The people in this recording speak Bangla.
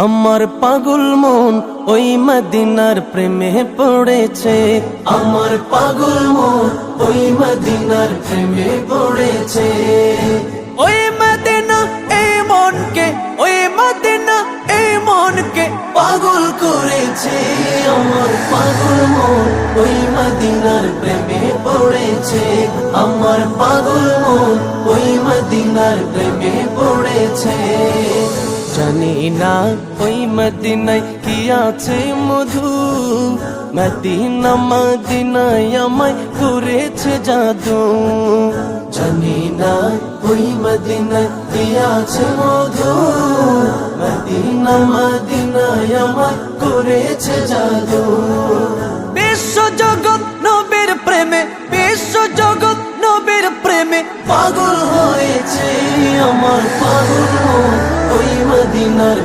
আমার পাগল মন ওই মদিনার প্রেমে পড়েছে। আমার পাগল মন ওই মদিনার প্রেমে পড়েছে। ওই মদিনা এই মনকে, ওই মদিনা এই মনকে পাগল করেছে। আমার পাগল মন ওই মদিনার প্রেমে পড়েছে। আমার পাগল মন ওই মদিনার প্রেমে পড়েছে। জানি না ওই মদিনায় কি আছে মধু, মদিনা মদিনায় আমায় করেছে জাদু। জানি না ওই মদিনায় কি আছে মধু, মদিনা মদিনায় আমায় করেছে জাদু। বিশ্ব জগৎ নবীর প্রেমে, বিশ্ব জগৎ নবীর প্রেমে পাগল হয়েছে। আমার পাগল ওই মদিনার